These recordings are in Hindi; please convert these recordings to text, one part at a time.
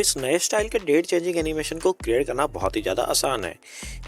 इस नए स्टाइल के डेट चेंजिंग एनिमेशन को क्रिएट करना बहुत ही ज़्यादा आसान है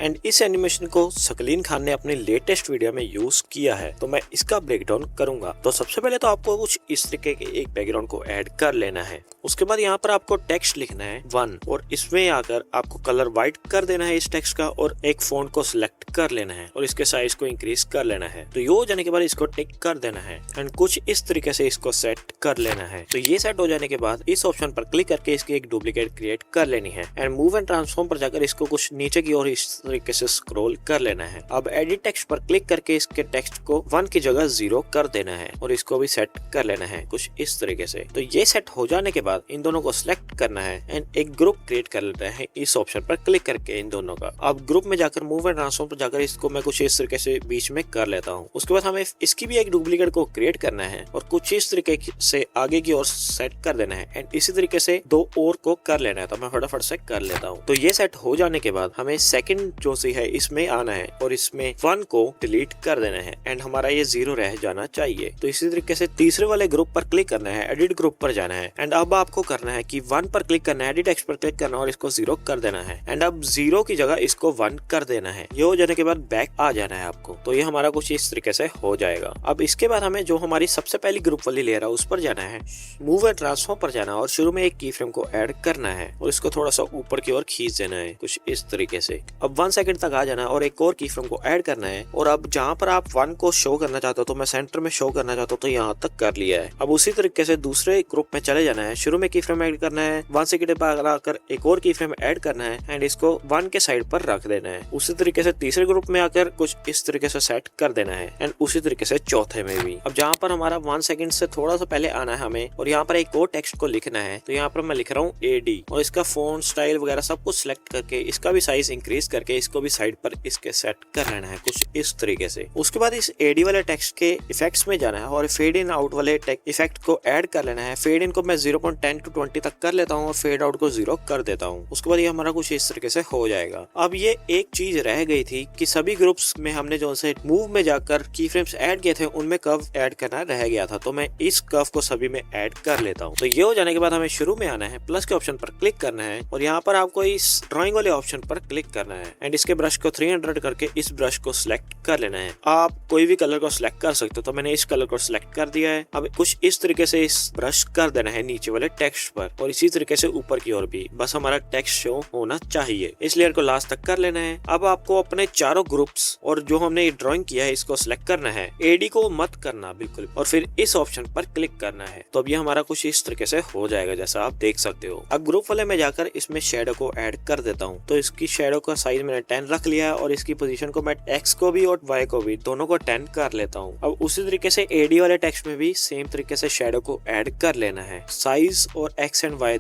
एंड इस एनिमेशन को सकलीन खान ने अपने लेटेस्ट वीडियो में यूज किया है, तो मैं इसका ब्रेकडाउन करूंगा। तो सबसे पहले तो आपको कुछ इस तरीके के एक बैकग्राउंड को ऐड कर लेना है। उसके बाद यहाँ पर आपको टेक्स्ट लिखना है 1 और इसमें आकर आपको कलर व्हाइट कर देना है इस टेक्स्ट का और एक फॉन्ट को सिलेक्ट कर लेना है और इसके साइज को इंक्रीज कर लेना है। तो ये हो जाने के बाद इसको टिक कर देना है एंड कुछ इस तरीके से इसको सेट कर लेना है। तो ये सेट हो जाने के बाद इस ऑप्शन पर क्लिक करके इसकी एक डुप्लीकेट क्रिएट कर लेनी है एंड मूव एंड ट्रांसफॉर्म पर जाकर इसको कुछ नीचे की ओर इस तरीके से स्क्रॉल कर लेना है। अब एडिट टेक्स्ट पर क्लिक करके इसके टेक्स्ट को 1 की जगह 0 कर देना है और इसको भी सेट कर लेना है कुछ इस तरीके से। तो ये सेट हो जाने के बाद इन दोनों को सिलेक्ट करना है एंड एक ग्रुप क्रिएट कर लेना है इस ऑप्शन पर क्लिक करके इन दोनों का। अब ग्रुप में जाकर मूव एंड ट्रांसफॉर्म पर जाकर इसको मैं कुछ इस तरीके से बीच में कर लेता हूँ। उसके बाद हमें इसकी भी एक डुप्लीकेट को क्रिएट करना है और कुछ इस तरीके से आगे की ओर सेट कर देना है एंड इसी तरीके से 2 और को कर लेना है। तो मैं फटाफट से कर लेता हूँ। तो ये सेट हो जाने के बाद हमें सेकंड जो सी है इसमें आना है और इसमें 1 को डिलीट कर देना है एंड हमारा ये 0 रह जाना चाहिए। तो इसी तरीके से तीसरे वाले ग्रुप पर क्लिक करना है, एडिट ग्रुप पर जाना है एंड अब आपको करना है कि 1 पर क्लिक करना है, एडिट टेक्स्ट पर क्लिक करना है और इसको 0 कर देना है एंड अब 0 की जगह इसको 1 कर देना है। ये हो जाने के बाद बैक आ जाना है आपको। तो ये हमारा कुछ इस तरीके से हो जाएगा। अब इसके बाद हमें जो हमारी सबसे पहली ग्रुप वाली लेयर है उस पर जाना है, मूव एंड ट्रांसफॉर्म पर जाना है और शुरू में एक की फ्रेम को ऐड करना है और इसको थोड़ा सा ऊपर की ओर खींच देना है कुछ इस तरीके से। अब 1 सेकंड तक आ जाना है और एक और की फ्रेम को ऐड करना है और अब जहाँ पर आप 1 को शो करना चाहते हो तो मैं सेंटर में शो करना चाहता हूँ तो यहाँ तक कर लिया है। अब उसी तरीके से दूसरे ग्रुप में चले जाना है, शुरू में की फ्रेम ऐड करना है, 1 सेकंड पर आकर एक और की फ्रेम ऐड करना है एंड इसको 1 के साइड पर रख देना है। उसी तरीके से तीसरे ग्रुप में आकर कुछ इस तरीके से सेट कर देना है एंड उसी तरीके से चौथे में भी। अब जहाँ पर हमारा 1 सेकंड से थोड़ा सा पहले आना है हमें और यहाँ पर एक और टेक्स्ट को लिखना है। तो यहाँ पर मैं लिख रहा हूँ AD और इसका फॉन्ट स्टाइल वगैरह सब कुछ सिलेक्ट करके इसका भी साइज इंक्रीज करके इसको भी साइड पर इसके सेट कर लेना है कुछ इस तरीके से। उसके बाद इस AD वाले टेक्स्ट के इफेक्ट्स में जाना है और फेड इन आउट वाले इफेक्ट को ऐड कर लेना है। फेड इन को मैं 0.10 to 20 तक कर लेता हूँ और फेड आउट को 0 कर देता हूँ। उसके बाद ये हमारा कुछ इस तरीके से हो जाएगा। अब ये एक चीज रह गई थी कि सभी ग्रुप्स में हमने जो से मूव में जाकर की फ्रेम्स ऐड किए थे उनमें कर्व ऐड करना रह गया था। तो मैं इस कर्व को सभी में ऐड कर लेता हूँ। तो ये हो जाने के बाद हमें शुरू में आना है, प्लस के ऑप्शन पर क्लिक करना है और यहाँ पर आपको इस ड्राइंग वाले ऑप्शन पर क्लिक करना है एंड इसके ब्रश को 300 करके इस ब्रश को सिलेक्ट कर लेना है। आप कोई भी कलर को सिलेक्ट कर सकते हो। तो मैंने इस कलर को सिलेक्ट कर दिया है। अब कुछ इस तरीके से इस ब्रश कर देना है नीचे वाले टेक्स्ट पर और इसी तरीके से ऊपर की ओर भी। बस हमारा टेक्स्ट शो होना चाहिए। इस लेयर को लास्ट तक कर लेना है। अब आपको अपने चारों ग्रुप्स और जो हमने ड्राइंग किया है इसको सिलेक्ट करना है। AD को मत करना बिल्कुल और फिर इस ऑप्शन पर क्लिक करना है। तो अब ये हमारा कुछ इस तरीके से हो जाएगा जैसा आप देख सकते हो। अब ग्रुप वाले में जाकर इसमें शेडो को ऐड कर देता हूँ। तो इसकी शेडो का साइज मैंने 10 रख लिया है और इसकी पोजीशन को मैं X को भी और Y को भी दोनों को 10 कर लेता हूँ। अब उसी तरीके से AD वाले टेक्स्ट में भी सेम तरीके से शेडो को ऐड कर लेना है। साइज और X एंड Y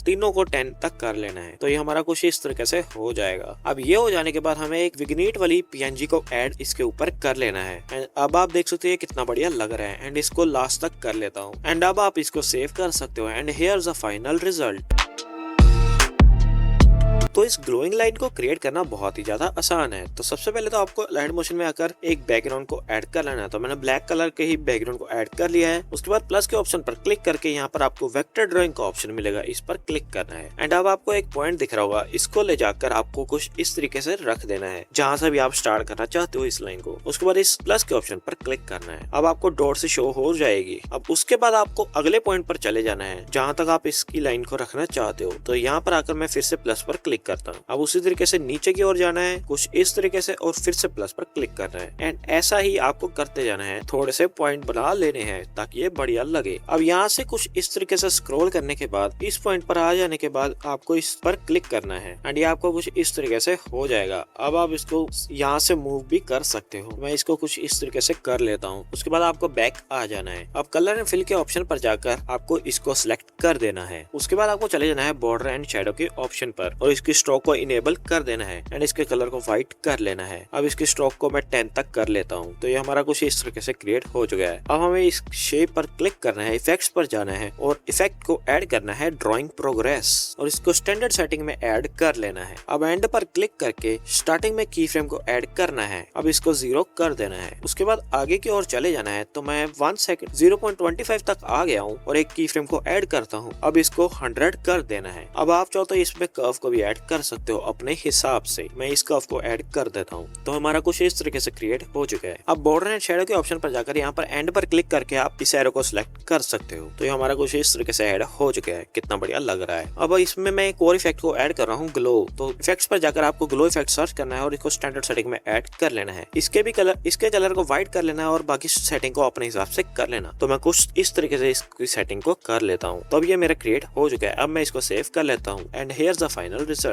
तीनों को 10 तक कर लेना है। तो ये हमारा कुछ इस तरीके से हो जाएगा। अब ये हो जाने के बाद हमें एक विग्नेट वाली PNG को ऐड इसके ऊपर कर लेना है एंड अब आप देख सकते हैं कितना बढ़िया लग रहा है एंड इसको लास्ट तक कर लेता हूँ एंड अब आप इसको सेव कर सकते हो and here is the final result. तो इस ग्लोइंग लाइन को क्रिएट करना बहुत ही ज्यादा आसान है। तो सबसे पहले तो आपको लाइट मोशन में आकर एक बैकग्राउंड को ऐड कर लेना है। तो मैंने ब्लैक कलर के ही बैकग्राउंड को ऐड कर लिया है। उसके बाद प्लस के ऑप्शन पर क्लिक करके यहाँ पर आपको वेक्टर ड्राइंग का ऑप्शन मिलेगा, इस पर क्लिक करना है एंड अब आपको एक पॉइंट दिख रहा होगा, इसको ले जाकर आपको कुछ इस तरीके से रख देना है जहाँ से भी आप स्टार्ट करना चाहते हो इस लाइन को। उसके बाद इस प्लस के ऑप्शन पर क्लिक करना है। अब आपको डॉट से शो हो जाएगी। अब उसके बाद आपको अगले पॉइंट पर चले जाना है जहाँ तक आप इसकी लाइन को रखना चाहते हो। तो यहाँ पर आकर मैं फिर से प्लस पर क्लिक करता हूँ। अब उसी तरीके से नीचे की ओर जाना है कुछ इस तरीके से और फिर से प्लस पर क्लिक करना है एंड ऐसा ही आपको करते जाना है। थोड़े से पॉइंट बना लेने हैं ताकि ये बढ़िया लगे। अब यहाँ से कुछ इस तरीके से स्क्रॉल करने के बाद इस पॉइंट पर आ जाने के बाद आपको इस पर क्लिक करना है एंड ये आपको कुछ इस तरीके से हो जाएगा। अब आप इसको यहाँ से मूव भी कर सकते हो। मैं इसको कुछ इस तरीके से कर लेता हूँ। उसके बाद आपको बैक आ जाना है। अब कलर एंड फिल के ऑप्शन पर जाकर आपको इसको सिलेक्ट कर देना है। उसके बाद आपको चले जाना है बॉर्डर एंड शैडो के ऑप्शन पर और इसकी स्ट्रोक को इनेबल कर देना है एंड इसके कलर को व्हाइट कर लेना है। अब इसकी स्ट्रोक को मैं 10 तक कर लेता हूँ। तो ये हमारा कुछ इस तरीके से क्रिएट हो चुका है। अब हमें इस शेप पर क्लिक करना है, इफेक्ट्स पर जाना है और इफेक्ट को ऐड करना है ड्रॉइंग प्रोग्रेस और इसको स्टैंडर्ड सेटिंग में ऐड कर लेना है। अब एंड पर क्लिक करके स्टार्टिंग में की फ्रेम को ऐड करना है। अब इसको 0 कर देना है। उसके बाद आगे की ओर चले जाना है। तो मैं 1 सेकंड 0.25 तक आ गया हूँ और एक की फ्रेम को ऐड करता हूँ। अब इसको 100 कर देना है। अब आप चाहो तो इसमें कर्व को भी ऐड कर सकते हो अपने हिसाब से। मैं इस कर्व को ऐड कर देता हूँ। तो हमारा कुछ इस तरीके से क्रिएट हो चुका है। अब बॉर्डर एंड शैडो के ऑप्शन पर जाकर यहाँ पर एंड पर क्लिक करके आप इस एरो को सिलेक्ट कर सकते हो। तो ये हमारा कुछ इस तरीके से ऐड हो चुका है। कितना बढ़िया लग रहा है। अब इसमें मैं एक और इफेक्ट को ऐड कर रहा हूँ, ग्लो। तो इफेक्ट्स पर जाकर आपको ग्लो इफेक्ट सर्च करना है और इसको स्टैंडर्ड सेटिंग में ऐड कर लेना है। इसके कलर को व्हाइट कर लेना है और बाकी सेटिंग को अपने हिसाब से कर लेना। तो मैं कुछ इस तरीके से इसकी सेटिंग को कर लेता हूँ। तो अब ये मेरा क्रिएट हो चुका है। अब मैं इसको सेव कर लेता हूँ and here's the final result.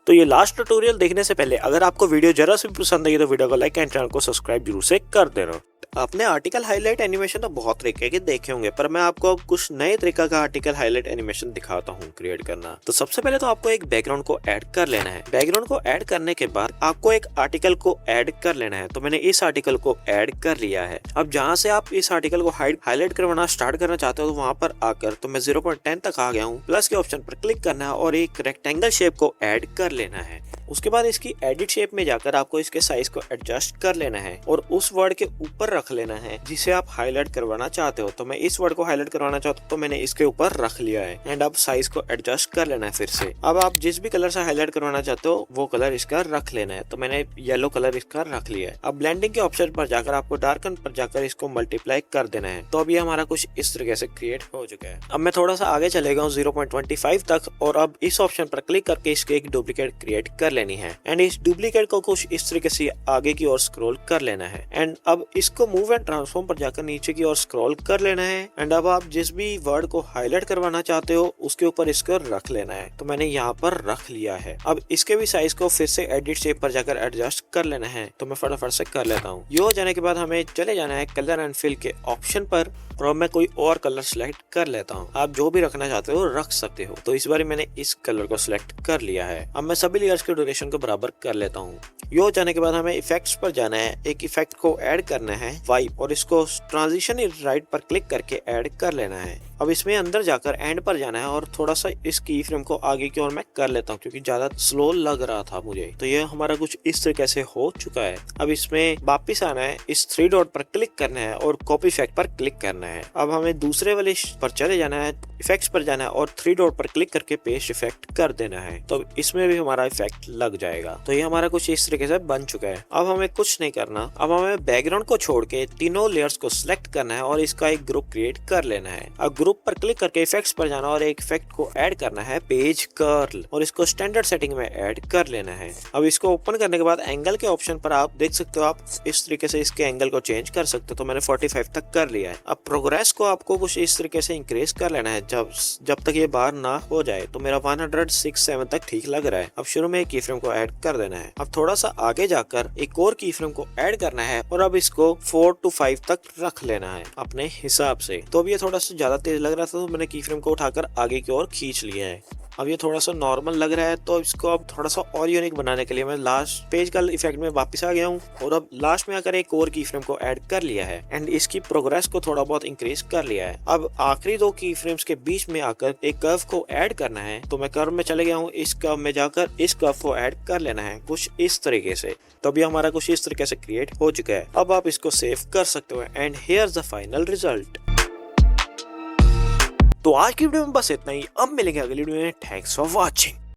तो ये लास्ट ट्यूटोरियल देखने से पहले अगर आपको वीडियो जरा सी पसंद आई तो वीडियो को लाइक एंड चैनल को सब्सक्राइब जरूर से कर देना। आपने आर्टिकल हाईलाइट एनिमेशन तो बहुत तरीके के देखे होंगे, पर मैं आपको कुछ नए तरीका का आर्टिकल हाईलाइट एनिमेशन दिखाता हूँ क्रिएट करना। तो सबसे पहले तो आपको एक बैकग्राउंड को ऐड कर लेना है। बैकग्राउंड को ऐड करने के बाद आपको एक आर्टिकल को ऐड कर लेना है। तो मैंने इस आर्टिकल को ऐड कर लिया है। अब जहाँ से आप इस आर्टिकल को हाईलाइट करवाना स्टार्ट करना चाहते हो तो वहाँ पर आकर तो मैं 0.10 तक आ गया हूँ। प्लस के ऑप्शन पर क्लिक करना है और एक रेक्टेंगल शेप को ऐड कर लेना है। उसके बाद इसकी एडिट शेप में जाकर आपको इसके साइज को एडजस्ट कर लेना है और उस वर्ड के ऊपर रख लेना है जिसे आप हाईलाइट करवाना चाहते हो। तो मैं इस वर्ड को हाईलाइट करवाना चाहता हूँ तो मैंने इसके ऊपर रख लिया है एंड अब साइज को एडजस्ट कर लेना है फिर से। अब आप जिस भी कलर से हाईलाइट करवाना चाहते हो वो कलर इसका रख लेना है। तो मैंने येलो कलर इसका रख लिया है। अब ब्लेंडिंग के ऑप्शन पर जाकर आपको डार्कन पर जाकर इसको मल्टीप्लाई कर देना है। तो अब ये हमारा कुछ इस तरीके से क्रिएट हो चुका है। अब मैं थोड़ा सा आगे चलेगा हूँ 0.25 तक और अब इस ऑप्शन पर क्लिक करके इसके एक डुप्लीकेट क्रिएट कर लेनी है एंड इस डुप्लीकेट को कुछ इस तरीके से आगे की ओर स्क्रॉल कर लेना है एंड अब इसको मूव एंड ट्रांसफॉर्म पर जाकर नीचे की ओर स्क्रॉल कर लेना है एंड अब आप जिस भी वर्ड को हाईलाइट करवाना चाहते हो उसके ऊपर इसको रख लेना है। तो मैंने यहाँ पर रख लिया है। अब इसके भी साइज को फिर से एडिट शेप पर जाकर एडजस्ट कर लेना है। तो मैं फटाफट से कर लेता हूँ। ये हो जाने के बाद हमें चले जाना है कलर एंड फिल के ऑप्शन पर और मैं कोई और कलर सिलेक्ट कर लेता हूँ। आप जो भी रखना चाहते हो रख सकते हो। तो इस बार मैंने इस कलर को सिलेक्ट कर लिया है। अब मैं सभी लेयर्स के ड्यूरेशन को बराबर कर लेता हूँ। ये हो जाने के बाद हमें इफेक्ट्स पर जाना है। एक इफेक्ट को ऐड करना है वाइप और इसको ट्रांजिशन राइट पर क्लिक करके ऐड कर लेना है। अब इसमें अंदर जाकर एंड पर जाना है और थोड़ा सा इस की फ्रेम को आगे की ओर मैं कर लेता हूँ क्योंकि ज्यादा स्लो लग रहा था मुझे। तो ये हमारा कुछ इस तरीके से हो चुका है। अब इसमें वापिस आना है, इस 3 डॉट पर क्लिक करना है और कॉपी इफेक्ट पर क्लिक करना है। अब हमें दूसरे वाले पर चले जाना है, इफेक्ट्स पर जाना है और 3 डॉट पर क्लिक करके पेस्ट इफेक्ट कर देना है। तो इसमें भी हमारा इफेक्ट लग जाएगा। तो ये हमारा कुछ इस तरीके से बन चुका है। अब हमें कुछ नहीं करना। अब हमें बैकग्राउंड को छोड़ के तीनों लेयर्स को सिलेक्ट करना है और इसका एक ग्रुप क्रिएट कर लेना है। अब ग्रुप पर क्लिक करके इफेक्ट्स पर जाना और एक इफेक्ट को ऐड करना है पेज कर्ल और इसको स्टैंडर्ड सेटिंग में ऐड कर लेना है। अब इसको ओपन करने के बाद एंगल के ऑप्शन पर आप देख सकते हो, आप इस तरीके से इसके एंगल को चेंज कर सकते हो। तो मैंने 45 तक कर लिया है। अब प्रोग्रेस को आपको कुछ इस तरीके से इंक्रीज कर लेना है जब तक ये बाहर ना हो जाए। तो मेरा 106.7 तक ठीक लग रहा है। अब शुरू में एक की फ्रेम को ऐड कर देना है। अब थोड़ा सा आगे जाकर एक और की फ्रेम को ऐड करना है और अब इसको 4 to 5 तक रख लेना है अपने हिसाब से। तो अब ये थोड़ा सा ज्यादा तेज लग रहा था तो मैंने की फ्रेम को उठाकर आगे की ओर खींच लिया है। अब ये थोड़ा सा नॉर्मल लग रहा है तो इसको अब थोड़ा सा और यूनिक बनाने के लिए मैं लास्ट पेज का इफेक्ट में वापस आ गया हूँ और अब लास्ट में आकर एक और की फ्रेम को ऐड कर लिया है एंड इसकी प्रोग्रेस को थोड़ा बहुत इंक्रीज कर लिया है। अब आखिरी 2 की फ्रेम्स के बीच में आकर एक कर्व को ऐड करना है। तो मैं कर्व में चले गया हूँ। इस कर्व में जाकर इस कर्व को ऐड कर लेना है कुछ इस तरीके से। तो अभी हमारा कुछ इस तरीके से क्रिएट हो चुका है। अब आप इसको सेव कर सकते हो and here's the final result. तो आज की वीडियो में बस इतना ही। अब मिलेंगे अगली वीडियो में। Thanks for watching.